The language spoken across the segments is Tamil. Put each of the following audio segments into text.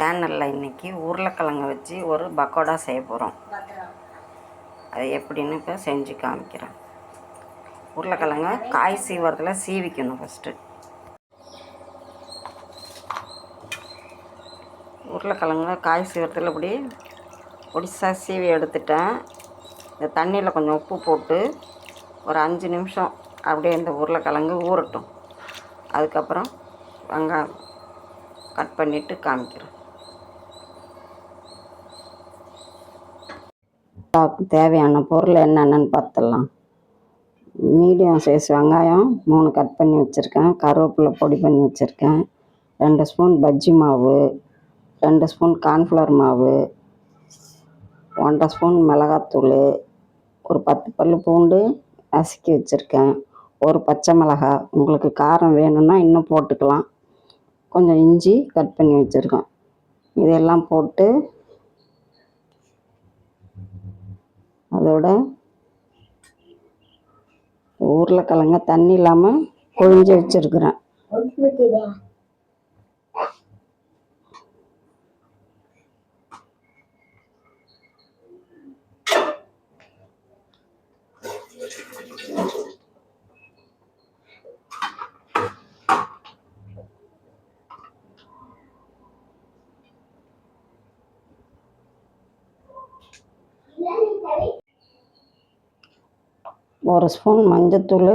சேனலில் இன்றைக்கி உருளைக்கிழங்கு வச்சு ஒரு பக்கோடா செய்ய போகிறோம். அது எப்படின்னு இப்போ செஞ்சு காமிக்கிறேன். உருளைக்கிழங்க காய் சீவரத்தில் சீவிக்கணும். ஃபஸ்ட்டு உருளைக்கிழங்க காய் சீவரத்தில் இப்படி பொடிசாக சீவி எடுத்துட்டேன். இந்த தண்ணியில் கொஞ்சம் உப்பு போட்டு ஒரு 5 நிமிஷம் அப்படியே இந்த உருளைக்கிழங்கு ஊறட்டும். அதுக்கப்புறம் வெங்காயம் கட் பண்ணிவிட்டு காமிக்கிறேன். தேவையான பொருள் என்னென்னு பார்த்துடலாம். மீடியம் சைஸ் வெங்காயம் 3 கட் பண்ணி வச்சுருக்கேன். கருவேப்பிலை பொடி பண்ணி வச்சுருக்கேன். 2 ஸ்பூன் பஜ்ஜி மாவு, 2 ஸ்பூன் கார்ன்ஃப்ளவர் மாவு, 1/2 ஸ்பூன் மிளகாத்தூள், ஒரு 10 பல் பூண்டு நசுக்கி வச்சுருக்கேன், ஒரு பச்சை மிளகாய், உங்களுக்கு காரம் வேணும்னா இன்னும் போட்டுக்கலாம், கொஞ்சம் இஞ்சி கட் பண்ணி வச்சுருக்கேன். இதெல்லாம் போட்டு அதோட உருளைக்கிழங்க தண்ணி இல்லாமல் கொழிஞ்சு வச்சுருக்குறேன். ஒரு ஸ்பூன் மஞ்சத்தூள்,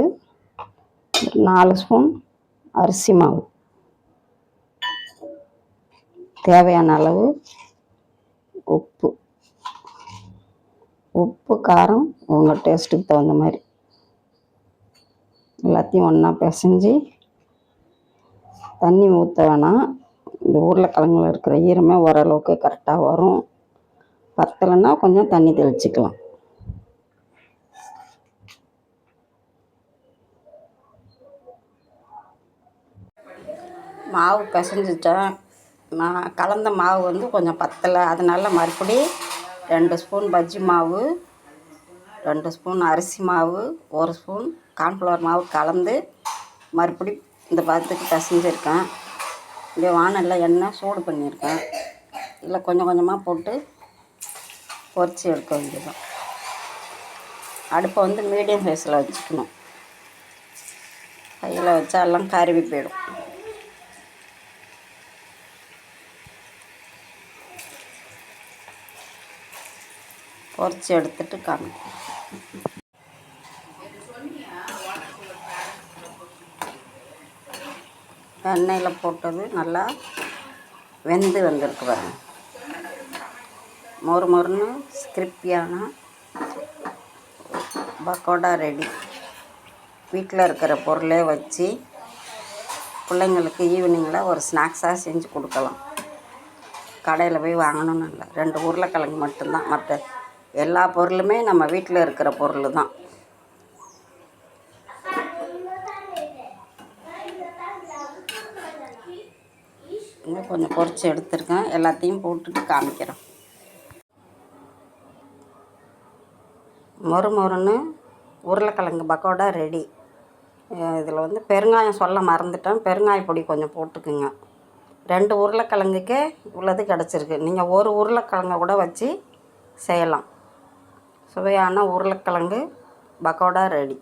4 ஸ்பூன் அரிசி மாவு, தேவையான அளவு உப்பு காரம் உங்கள் டேஸ்ட்டுக்கு தகுந்த மாதிரி எல்லாத்தையும் ஒன்றா பிசைஞ்சு, தண்ணி ஊற்ற வேணாம். இந்த உருளைக்கிழங்குல இருக்கிற ஈரமே ஓரளவுக்கு கரெக்டாக வரும். பத்தலைன்னா கொஞ்சம் தண்ணி தெளிச்சிக்கலாம். மாவு பிசைஞ்சிட்டேன். நான் கலந்த மாவு வந்து கொஞ்சம் பத்தலை, அதனால் மறுபடி 2 ஸ்பூன் பஜ்ஜி மாவு, 2 ஸ்பூன் அரிசி மாவு, 1 ஸ்பூன் கார்ன்ஃப்ளவர் மாவு கலந்து மறுபடி இந்த பதத்துக்கு பிசைஞ்சிருக்கேன். இப்படியே வானல்ல எண்ணெய் சூடு பண்ணியிருக்கேன். இல்லை கொஞ்சம் கொஞ்சமாக போட்டு பொரிச்சு எடுக்க வேண்டியதுதான். அடுப்பை வந்து மீடியம் சைஸில் வச்சுக்கணும். கையில் வச்சா எல்லாம் கருவி போயிடும். பொரிச்சு எடுத்துட்டு காமிக்கிறேன். எண்ணெயில் போட்டது நல்லா வெந்து வந்திருக்கு பாருங்க. மொறு மொறுன்னு கிரிப்பியான பக்கோடா ரெடி. வீட்டில் இருக்கிற பொருளே வச்சு பிள்ளைங்களுக்கு ஈவினிங்கில் ஒரு ஸ்நாக்ஸாக செஞ்சு கொடுக்கலாம். கடையில் போய் வாங்கணும்னு இல்லை. 2 உருளைக்கிழங்கு மட்டும்தான், மற்ற எல்லா பொருளுமே நம்ம வீட்டில் இருக்கிற பொருள் தான். இன்னும் கொஞ்சம் பொரிச்சு எடுத்துருக்கேன். எல்லாத்தையும் போட்டுட்டு காமிக்கிறேன். மொறு மொறுன்னு உருளைக்கிழங்கு பக்கோடா ரெடி. இதில் வந்து பெருங்காயம் சொல்ல மறந்துட்டேன். பெருங்காய பொடி கொஞ்சம் போட்டுக்குங்க. 2 உருளைக்கிழங்குக்கே இவ்வளவு கிடச்சிருக்கு. நீங்கள் ஒரு உருளைக்கிழங்கை கூட வச்சு செய்யலாம். சுவையான உருளைக்கிழங்கு பக்கோடா ரெடி.